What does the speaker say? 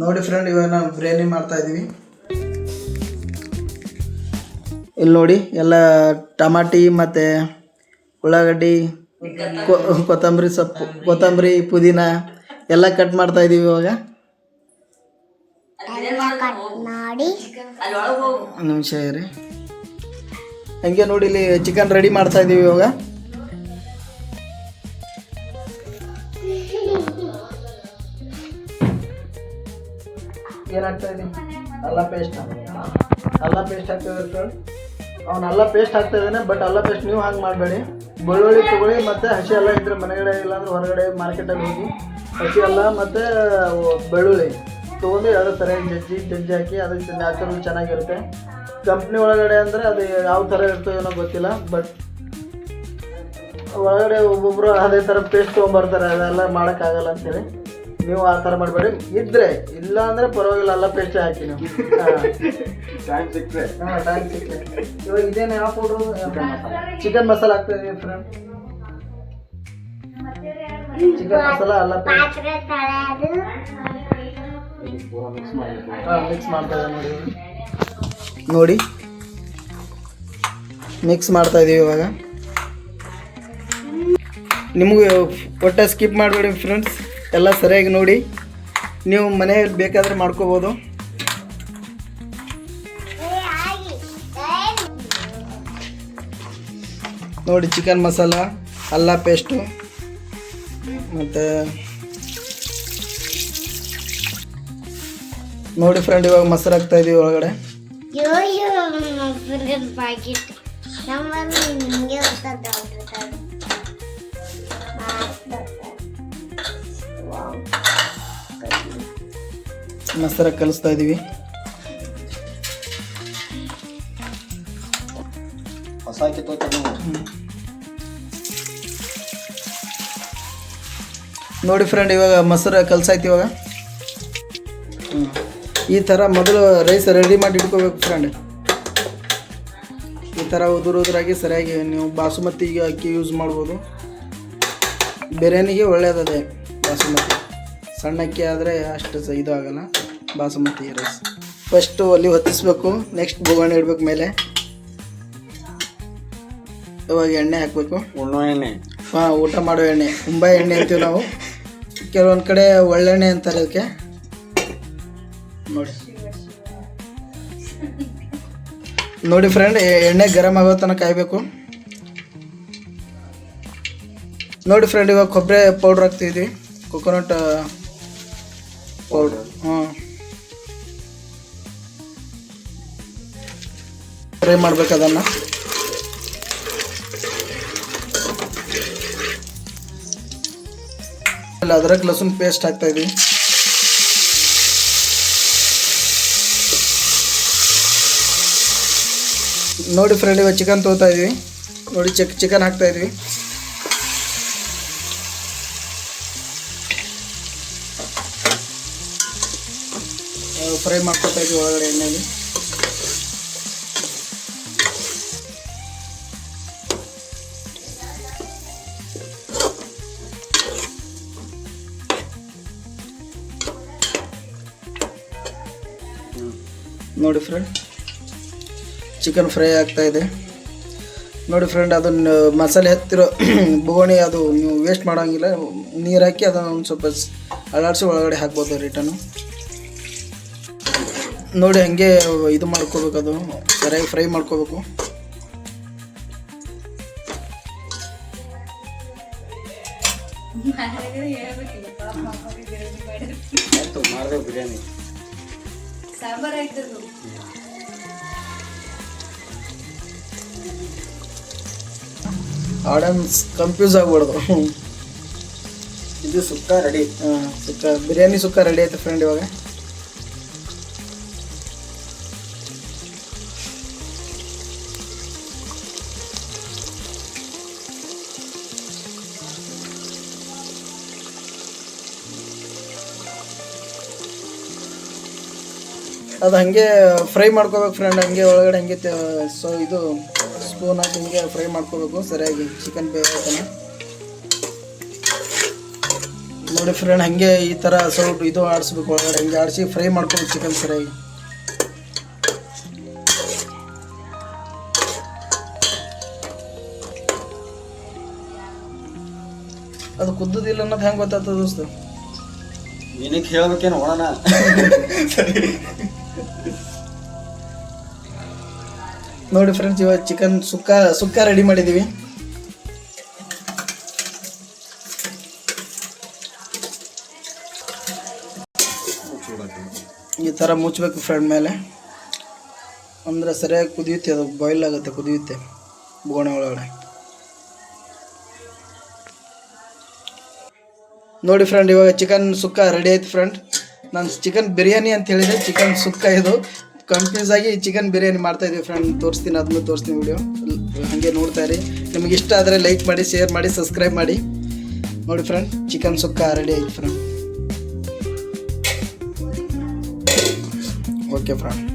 ನೋಡಿ ಫ್ರೆಂಡ್, ಇವಾಗ ನಾವು ಬಿರಿಯಾನಿ ಮಾಡ್ತಾ ಇದ್ದೀವಿ. ಇಲ್ಲಿ ನೋಡಿ ಎಲ್ಲ ಟಮಾಟಿ ಮತ್ತು ಉಳ್ಳಾಗಡ್ಡಿ, ಕೊತ್ತಂಬರಿ ಸೊಪ್ಪು, ಕೊತ್ತಂಬರಿ, ಪುದೀನ ಎಲ್ಲ ಕಟ್ ಮಾಡ್ತಾ ಇದ್ದೀವಿ. ಇವಾಗ ನಿಮಿಷ ಇರಿ. ಹಂಗೆ ನೋಡಿ, ಇಲ್ಲಿ ಚಿಕನ್ ರೆಡಿ ಮಾಡ್ತಾ ಇದ್ದೀವಿ. ಇವಾಗ ಏನಾಗ್ತಾ ಇದೆ? ಅಲ್ಲ ಪೇಸ್ಟ್ ಹಾಕ್ತಿದ್ದಾರೆ ಫ್ರೆಂಡ್. ಅವ್ನು ಅಲ್ಲ ಪೇಸ್ಟ್ ಹಾಕ್ತಾ ಇದ್ದಾನೆ. ಬಟ್ ಅಲ್ಲ ಪೇಸ್ಟ್ ನೀವು ಹಂಗೆ ಮಾಡಬೇಡಿ. ಬೆಳ್ಳುಳ್ಳಿ ತೊಗೊಳ್ಳಿ, ಮತ್ತು ಹಸಿ ಅಲ್ಲ ಇದ್ರೆ ಮನೆಗಡೆ ಇಲ್ಲಾಂದ್ರೆ ಹೊರಗಡೆ ಮಾರ್ಕೆಟಲ್ಲಿ ಹೋಗಿ ಹಸಿ ಅಲ್ಲ ಮತ್ತು ಬೆಳ್ಳುಳ್ಳಿ ತೊಗೊಂಡು ಎರಡು ಸರಿಯಾಗಿ ಜಜ್ಜಿ ಹಾಕಿ ಅದಕ್ಕೆ ನ್ಯಾಚುರಲ್ ಚೆನ್ನಾಗಿರುತ್ತೆ. ಕಂಪ್ನಿ ಒಳಗಡೆ ಅಂದರೆ ಅದು ಯಾವ ಥರ ಇರ್ತೋ ಏನೋ ಗೊತ್ತಿಲ್ಲ. ಬಟ್ ಒಳಗಡೆ ಒಬ್ಬೊಬ್ಬರು ಅದೇ ಥರ ಪೇಸ್ಟ್ ತೊಗೊಂಬರ್ತಾರೆ. ಅದೆಲ್ಲ ಮಾಡೋಕ್ಕಾಗಲ್ಲ ಅಂತೇಳಿ ನೀವು ಆ ಥರ ಮಾಡಬೇಡಿ. ಇದ್ದರೆ ಇಲ್ಲ ಅಂದರೆ ಪರವಾಗಿಲ್ಲ, ಅಲ್ಲ ಪೇಸ್ಟೇ ಹಾಕಿ ನೀವು. ಟೈಮ್ ಸಿಕ್ಕರೆ ಇವಾಗ ಇದೇನು ಯಾವ ಪೌಡ್ರು? ಚಿಕನ್ ಮಸಾಲ ಹಾಕ್ತಾ ಇದೀವಿ ಫ್ರೆಂಡ್. ಚಿಕನ್ ಮಸಾಲ, ಅಲ್ಲ ಪೇಸ್ಟ್ ಮಿಕ್ಸ್ ಮಾಡ್ತಾ ಇದ್ದೀವಿ. ನೋಡಿ ಮಿಕ್ಸ್ ಮಾಡ್ತಾ ಇದೀವಿ. ಇವಾಗ ನಿಮಗೆ ಒಟ್ಟು ಸ್ಕಿಪ್ ಮಾಡಬೇಡಿ ಫ್ರೆಂಡ್ಸ್, ಎಲ್ಲ ಸರಿಯಾಗಿ ನೋಡಿ. ನೀವು ಮನೆಯಲ್ಲಿ ಬೇಕಾದರೆ ಮಾಡ್ಕೋಬೋದು. ನೋಡಿ ಚಿಕನ್ ಮಸಾಲ, ಅಲ್ಲ ಪೇಸ್ಟು, ಮತ್ತು ನೋಡಿ ಫ್ರೆಂಡ್, ಇವಾಗ ಮೊಸರು ಹಾಕ್ತಾ ಇದೀವಿ ಒಳಗಡೆ. ಮೊಸರು ಕಲಿಸ್ತಾ ಇದೀವಿ. ನೋಡಿ ಫ್ರೆಂಡ್, ಇವಾಗ ಮೊಸರು ಕಲಸಾಯ್ತು. ಇವಾಗ ಈ ಥರ ಮೊದಲು ರೈಸ್ ರೆಡಿ ಮಾಡಿ ಇಟ್ಕೋಬೇಕು ಫ್ರೆಂಡ್. ಈ ಥರ ಉದುರಾಗಿ ಸರಿಯಾಗಿ ನೀವು ಬಾಸುಮತಿ ಅಕ್ಕಿ ಯೂಸ್ ಮಾಡ್ಬೋದು. ಬಿರಿಯಾನಿಗೆ ಒಳ್ಳೆಯದದೆ ಬಾಸುಮತಿ. ಸಣ್ಣ ಅಕ್ಕಿ ಆದರೆ ಅಷ್ಟು ಇದು ಆಗೋಲ್ಲ. ಬಾಸುಮತಿ ರೈಸ್ ಫಸ್ಟು ಒಲೆ ಹೊತ್ತಿಸ್ಬೇಕು. ನೆಕ್ಸ್ಟ್ ಬೋಗಣೆ ಇಡಬೇಕು ಮೇಲೆ. ಇವಾಗ ಎಣ್ಣೆ ಹಾಕಬೇಕು. ಎಣ್ಣೆ, ಹಾಂ, ಊಟ ಮಾಡೋ ಎಣ್ಣೆ, ತುಂಬ ಎಣ್ಣೆ ಅಂತೀವಿ ನಾವು. ಕೆಲವೊಂದು ಕಡೆ ಒಳ್ಳೆಣ್ಣೆ ಅಂತಾರೆ ಅದಕ್ಕೆ. ನೋಡಿ ಫ್ರೆಂಡ್, ಎಣ್ಣೆ ಗರಂ ಆಗೋ ತನಕ ಕಾಯಬೇಕು. ನೋಡಿ ಫ್ರೆಂಡ್, ಇವಾಗ ಕೊಬ್ಬರಿ ಪೌಡ್ರ್ ಹಾಕ್ತಿದ್ವಿ. Coconut powder. ಫ್ರೈ ಮಾಡ್ಬೇಕು ಅದನ್ನು. ಅದ್ರಾಗ ಲಸೂನ್ ಪೇಸ್ಟ್ ಹಾಕ್ತಾ ಇದೀವಿ. ನೋಡಿ ಫ್ರೆಂಡ್, ಇವಾಗ ಚಿಕನ್ ತೊಗೊತಾ ಇದೀವಿ. ನೋಡಿ ಚಿಕನ್ ಹಾಕ್ತಾ ಇದೀವಿ. ಫ್ರೈ ಮಾಡ್ಕೊತಾ ಇದೀವಿ ಒಳಗಡೆ ಎಣ್ಣೆಯಲ್ಲಿ. ನೋಡಿ ಫ್ರೆಂಡ್, ಚಿಕನ್ ಫ್ರೈ ಆಗ್ತಾ ಇದೆ. ನೋಡಿ ಫ್ರೆಂಡ್, ಅದನ್ನು ಮಸಾಲೆ ಹತ್ತಿರೋ ಬೋಗಣಿ ಅದು ನೀವು ವೇಸ್ಟ್ ಮಾಡೋಂಗಿಲ್ಲ. ನೀರು ಹಾಕಿ ಅದನ್ನು ಒಂದು ಸ್ವಲ್ಪ ಅಲ್ಲಾಡಿಸಿ ಒಳಗಡೆ ಹಾಕ್ಬೋದು ರಿಟರ್ನು. ನೋಡಿ ಹಂಗೆ ಇದು ಮಾಡ್ಕೋಬೇಕು, ಅದು ಸರಿಯಾಗಿ ಫ್ರೈ ಮಾಡ್ಕೋಬೇಕು. ಬಿರಿಯಾನಿ ಆಡಿಯನ್ಸ್ ಕನ್ಫ್ಯೂಸ್ ಆಗ್ಬಾರ್ದು. ಇದು ಸುಕ್ಕ ರೆಡಿ. ಸುಕ್ಕ ಬಿರಿಯಾನಿ ಸುಕ್ಕ ರೆಡಿ ಆಯ್ತು ಫ್ರೆಂಡ್. ಇವಾಗ ಅದು ಹಾಗೆ ಫ್ರೈ ಮಾಡ್ಕೋಬೇಕು ಫ್ರೆಂಡ್. ಹಂಗೆ ಒಳಗಡೆ ಹಂಗೆ ಸೊ ಇದು ಸ್ಪೂನ್ ಹಾಕಿ ಹಿಂಗೆ ಫ್ರೈ ಮಾಡ್ಕೋಬೇಕು ಸರಿಯಾಗಿ ಚಿಕನ್ ಬೇಕನ್ನ. ನೋಡಿ ಫ್ರೆಂಡ್ ಹಾಗೆ ಈ ಥರ ಸ್ವಲ್ಪ ಇದು ಆಡಿಸ್ಬೇಕು ಒಳಗಡೆ ಹಿಂಗೆ ಆಡಿಸಿ ಫ್ರೈ ಮಾಡ್ಕೊಂಡು ಚಿಕನ್ ಸರಿಯಾಗಿ. ಅದು ಕುದ್ದುದಿಲ್ಲ ಅನ್ನೋದು ಹೆಂಗೆ ಗೊತ್ತಾಗ್ತದೆ ದೋಸ್ತ? ನಿನಗೆ ಹೇಳ್ಬೇಕೇನು ಒಳನ ನೋಡಿ ಫ್ರೆಂಡ್ಸ್, ಇವಾಗ ಚಿಕನ್ ಸುಕ್ಕ ರೆಡಿ ಮಾಡಿದ್ದೀವಿ. ಈ ಥರ ಮುಚ್ಚಬೇಕು ಫ್ರೆಂಡ್ ಮೇಲೆ, ಅಂದರೆ ಸರಿಯಾಗಿ ಕುದಿಯುತ್ತೆ, ಅದು ಬಾಯ್ಲ್ ಆಗುತ್ತೆ, ಕುದಿಯುತ್ತೆ ಬೋಗಣೆ ಒಳಗಡೆ. ನೋಡಿ ಫ್ರೆಂಡ್, ಇವಾಗ ಚಿಕನ್ ಸುಕ್ಕ ರೆಡಿ ಆಯ್ತು ಫ್ರೆಂಡ್. ನಾನು ಚಿಕನ್ ಬಿರಿಯಾನಿ ಅಂತ ಹೇಳಿದೆ, ಚಿಕನ್ ಸುಕ್ಕ ಇದು. ಕನ್ಫ್ಯೂಸ್ ಆಗಿ ಚಿಕನ್ ಬಿರಿಯಾನಿ ಮಾಡ್ತಾಯಿದ್ದೀವಿ ಫ್ರೆಂಡ್. ತೋರಿಸ್ತೀನಿ, ಅದನ್ನು ತೋರಿಸ್ತೀನಿ ವಿಡಿಯೋ, ಹಾಗೆ ನೋಡ್ತಾ ಇರಿ. ನಿಮಗೆ ಇಷ್ಟ ಆದರೆ ಲೈಕ್ ಮಾಡಿ, ಶೇರ್ ಮಾಡಿ, ಸಬ್ಸ್ಕ್ರೈಬ್ ಮಾಡಿ. ನೋಡಿ ಫ್ರೆಂಡ್, ಚಿಕನ್ ಸುಕ್ಕ ರೆಡಿ ಆಯ್ತು ಫ್ರೆಂಡ್. Okay friend.